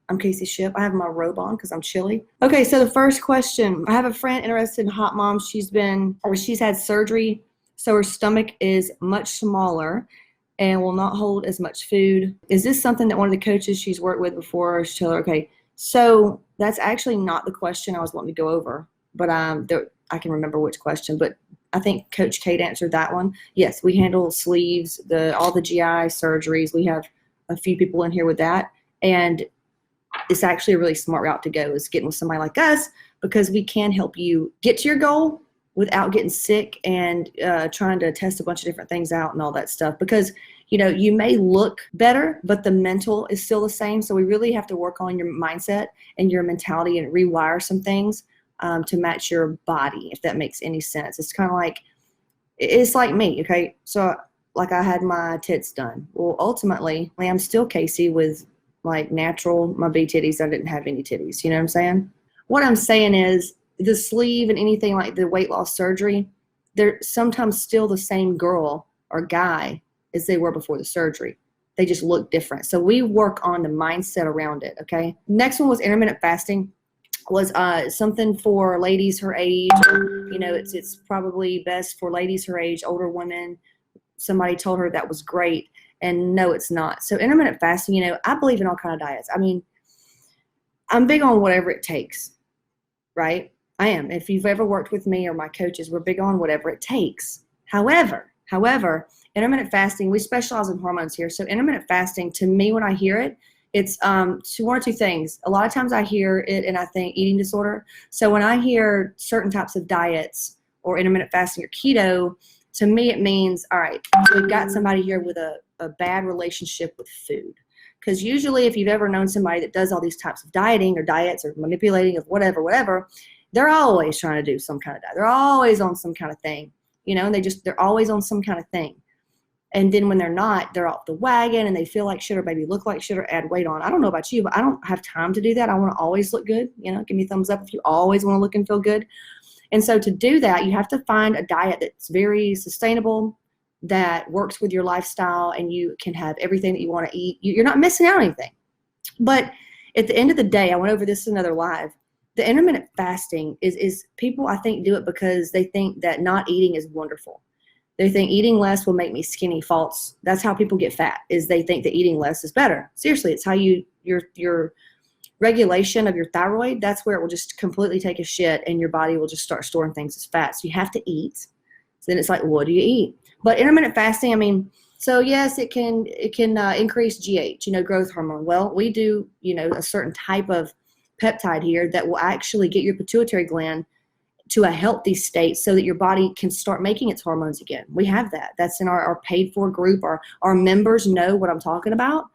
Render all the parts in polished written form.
I'm Casey Shipp. I have my robe on because I'm chilly. Okay, so the first question. I have a friend interested in HOTMOMZ. She's had surgery, so her stomach is much smaller and will not hold as much food. Is this something that one of the coaches she's worked with before should tell her? Okay, so that's actually not the question I was wanting to go over, but I can remember which question, but I think Coach Kate answered that one. Yes, we handle sleeves, all the GI surgeries. We have a few people in here with that, and it's actually a really smart route to go is getting with somebody like us, because we can help you get to your goal without getting sick and trying to test a bunch of different things out and all that stuff. Because, you know, you may look better, but the mental is still the same. So we really have to work on your mindset and your mentality and rewire some things to match your body, if that makes any sense. It's kind of like, it's like me, okay? So like I had my tits done. Well, ultimately, I'm still Casey with like natural, my B titties. I didn't have any titties. You know what I'm saying? What I'm saying is the sleeve and anything like the weight loss surgery, they're sometimes still the same girl or guy as they were before the surgery. They just look different. So we work on the mindset around it, okay? Next one was intermittent fasting. Was something for ladies her age. You know, it's probably best for ladies her age, older women. Somebody told her that was great. And no, it's not. So intermittent fasting, you know, I believe in all kinds of diets. I mean, I'm big on whatever it takes, right? I am. If you've ever worked with me or my coaches, we're big on whatever it takes. However, intermittent fasting, we specialize in hormones here. So intermittent fasting, to me, when I hear it, it's one or two things. A lot of times I hear it and I think eating disorder. So when I hear certain types of diets or intermittent fasting or keto, to me it means, all right, so we've got somebody here with a bad relationship with food. Because usually if you've ever known somebody that does all these types of dieting or diets or manipulating of whatever, they're always trying to do some kind of diet. They're always on some kind of thing, you know, and they're always on some kind of thing. And then when they're not, they're off the wagon and they feel like shit or maybe look like shit or add weight on. I don't know about you, but I don't have time to do that. I want to always look good. You know, give me a thumbs up if you always want to look and feel good. And so to do that, you have to find a diet that's very sustainable, that works with your lifestyle, and you can have everything that you want to eat. You're not missing out on anything. But at the end of the day, I went over this in another live. The intermittent fasting is people, I think, do it because they think that not eating is wonderful. They think eating less will make me skinny. False. That's how people get fat, is they think that eating less is better. Seriously, it's how your regulation of your thyroid, that's where it will just completely take a shit and your body will just start storing things as fat. So you have to eat. So then it's like, what do you eat? But intermittent fasting, I mean, so yes, it can increase GH, you know, growth hormone. Well, we do, you know, a certain type of peptide here that will actually get your pituitary gland to a healthy state so that your body can start making its hormones again. We have that. That's in our paid for group. Our members know what I'm talking about.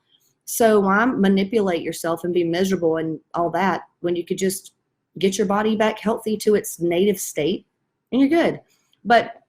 So why manipulate yourself and be miserable and all that when you could just get your body back healthy to its native state and you're good. But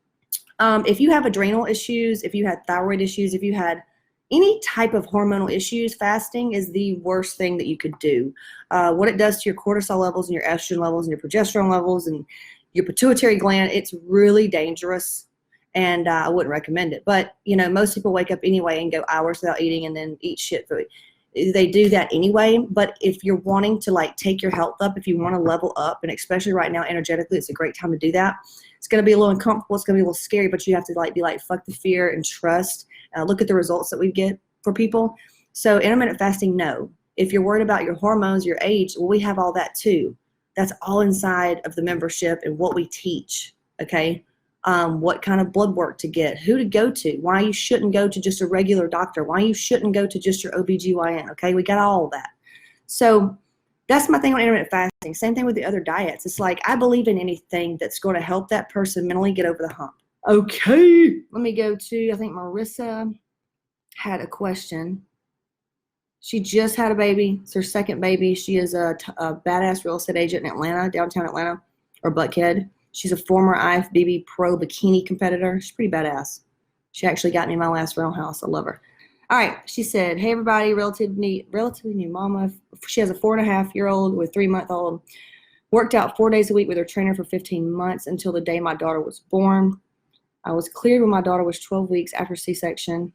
if you have adrenal issues, if you had thyroid issues, if you had any type of hormonal issues, fasting is the worst thing that you could do. What it does to your cortisol levels and your estrogen levels and your progesterone levels and your pituitary gland, it's really dangerous, and I wouldn't recommend it. But, you know, most people wake up anyway and go hours without eating and then eat shit food. They do that anyway. But if you're wanting to, like, take your health up, if you want to level up, and especially right now energetically, it's a great time to do that. It's going to be a little uncomfortable. It's going to be a little scary, but you have to, like, be like, fuck the fear and trust. Look at the results that we get for people. So intermittent fasting, no. If you're worried about your hormones, your age, well, we have all that too. That's all inside of the membership and what we teach, okay? What kind of blood work to get, who to go to, why you shouldn't go to just a regular doctor, why you shouldn't go to just your OBGYN, okay? We got all of that. So that's my thing on intermittent fasting. Same thing with the other diets. It's like I believe in anything that's going to help that person mentally get over the hump. Okay, let me go to, I think Marissa had a question. She just had a baby. It's her second baby. She is a badass real estate agent in Atlanta, downtown Atlanta, or Buckhead. She's a former IFBB pro bikini competitor. She's pretty badass. She actually got me my last rental house. I love her. All right, she said, hey, everybody, relatively new mama. She has a 4.5-year-old with 3-month-old. Worked out 4 days a week with her trainer for 15 months until the day my daughter was born. I was cleared when my daughter was 12 weeks after C-section.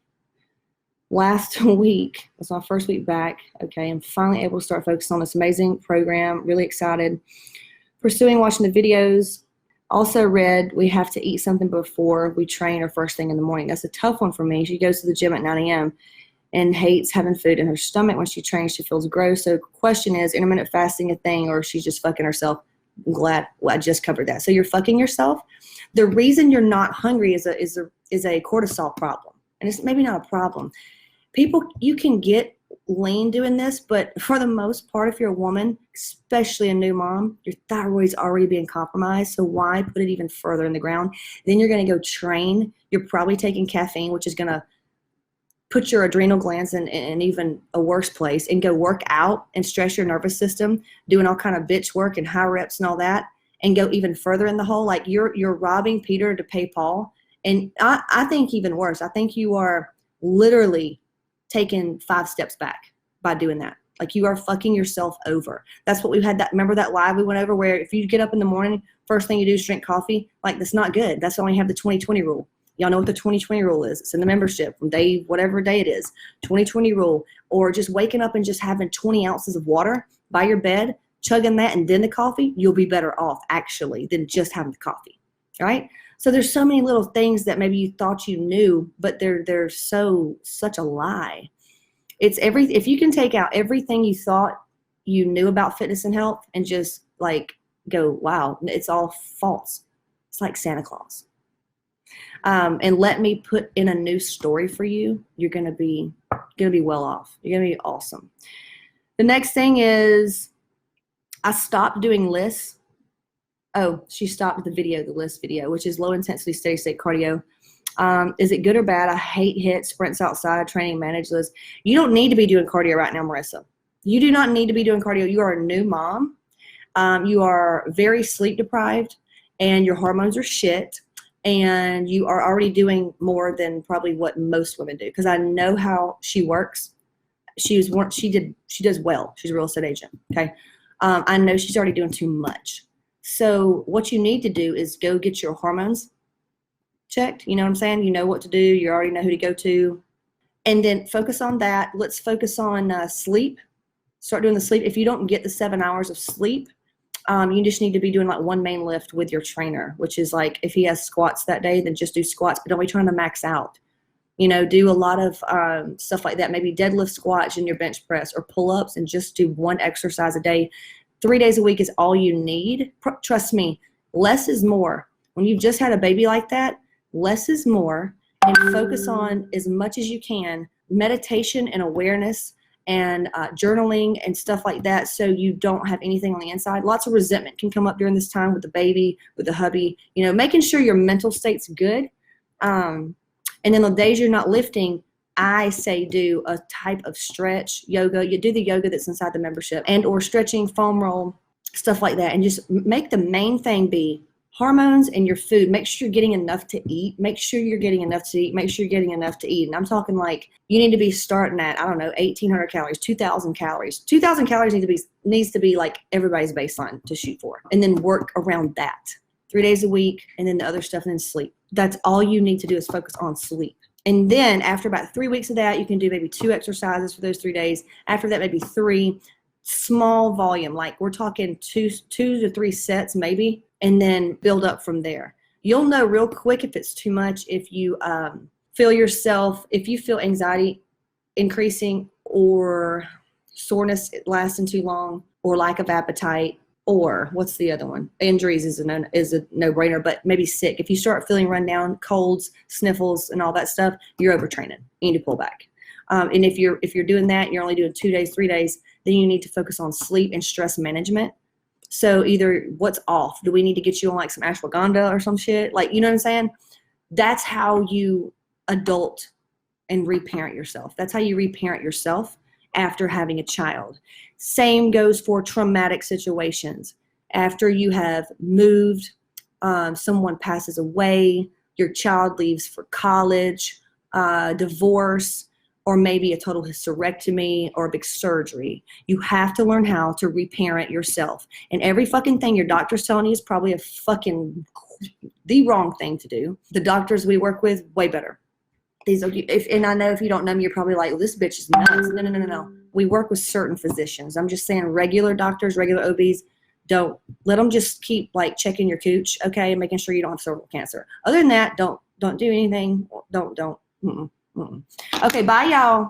last week was my first week back. Okay, I'm finally able to start focusing on this amazing program. Really excited. Pursuing watching the videos. Also read we have to eat something before we train or first thing in the morning. That's a tough one for me. She goes to the gym at 9 a.m. and hates having food in her stomach. When she trains, she feels gross. So question is, intermittent fasting a thing, or she's just fucking herself? I'm glad I just covered that. So you're fucking yourself. The reason you're not hungry is a cortisol problem. And it's maybe not a problem. People, you can get lean doing this, but for the most part, if you're a woman, especially a new mom, your thyroid's already being compromised. So why put it even further in the ground? Then you're going to go train. You're probably taking caffeine, which is going to put your adrenal glands in even a worse place, and go work out and stress your nervous system, doing all kind of bitch work and high reps and all that, and go even further in the hole. Like you're robbing Peter to pay Paul. And I think even worse, I think you are literally taking 5 steps back by doing that. Like you are fucking yourself over. That's what we've had remember that live we went over where if you get up in the morning, first thing you do is drink coffee, like that's not good. That's why we have the 20-20 rule. Y'all know what the 20-20 rule is. It's in the membership from whatever day it is, 20-20 rule. Or just waking up and just having 20 ounces of water by your bed, chugging that and then the coffee, you'll be better off actually than just having the coffee, right? So there's so many little things that maybe you thought you knew, but they're such a lie. If you can take out everything you thought you knew about fitness and health and just like go, wow, it's all false. It's like Santa Claus. And let me put in a new story for you. You're gonna be well off. You're gonna be awesome. The next thing is I stopped doing lists. Oh, she stopped the list video, which is low intensity steady state cardio. Is it good or bad? I hate HIIT, sprints outside, training, manage lists. You don't need to be doing cardio right now, Marissa. You do not need to be doing cardio. You are a new mom. You are very sleep deprived and your hormones are shit. And you are already doing more than probably what most women do. Because I know how she works. She does well. She's a real estate agent. Okay. I know she's already doing too much. So what you need to do is go get your hormones checked. You know what I'm saying? You know what to do. You already know who to go to. And then focus on that. Let's focus on sleep. Start doing the sleep. If you don't get the 7 hours of sleep, you just need to be doing like one main lift with your trainer, which is like if he has squats that day, then just do squats, but don't be trying to max out. You know, do a lot of stuff like that. Maybe deadlift, squats, and your bench press, or pull-ups, and just do one exercise a day. 3 days a week is all you need. Trust me, less is more. When you've just had a baby like that, less is more, and focus on as much as you can, meditation and awareness and journaling and stuff like that, so you don't have anything on the inside. Lots of resentment can come up during this time with the baby, with the hubby, you know, making sure your mental state's good. And then the days you're not lifting, I say do a type of stretch, yoga. You do the yoga that's inside the membership, and or stretching, foam roll, stuff like that. And just make the main thing be hormones and your food. Make sure you're getting enough to eat. Make sure you're getting enough to eat. Make sure you're getting enough to eat. And I'm talking like you need to be starting at, I don't know, 1,800 calories, 2,000 calories. 2,000 calories needs to be like everybody's baseline to shoot for. And then work around that. 3 days a week, and then the other stuff, and then sleep. That's all you need to do is focus on sleep. And then after about 3 weeks of that, you can do maybe 2 exercises for those 3 days. After that, maybe 3. Small volume, like we're talking two to 3 sets maybe, and then build up from there. You'll know real quick if it's too much, if you if you feel anxiety increasing, or soreness lasting too long, or lack of appetite, or what's the other one? Injuries is a no-brainer, but maybe sick. If you start feeling run down, colds, sniffles, and all that stuff, you're overtraining. You need to pull back. And if you're doing that, you're only doing 2 days, 3 days, then you need to focus on sleep and stress management. So either what's off? Do we need to get you on like some ashwagandha or some shit? Like, you know what I'm saying? That's how you adult and reparent yourself. That's how you reparent yourself after having a child. Same goes for traumatic situations. After you have moved, someone passes away, your child leaves for college, divorce, or maybe a total hysterectomy or a big surgery. You have to learn how to reparent yourself. And every fucking thing your doctor's telling you is probably the wrong thing to do. The doctors we work with, way better. And I know if you don't know me, you're probably like, well, this bitch is nuts. No. We work with certain physicians. I'm just saying regular doctors, regular OBs, don't let them just keep like checking your cooch, okay, and making sure you don't have cervical cancer. Other than that, don't do anything. Don't. Okay, bye y'all.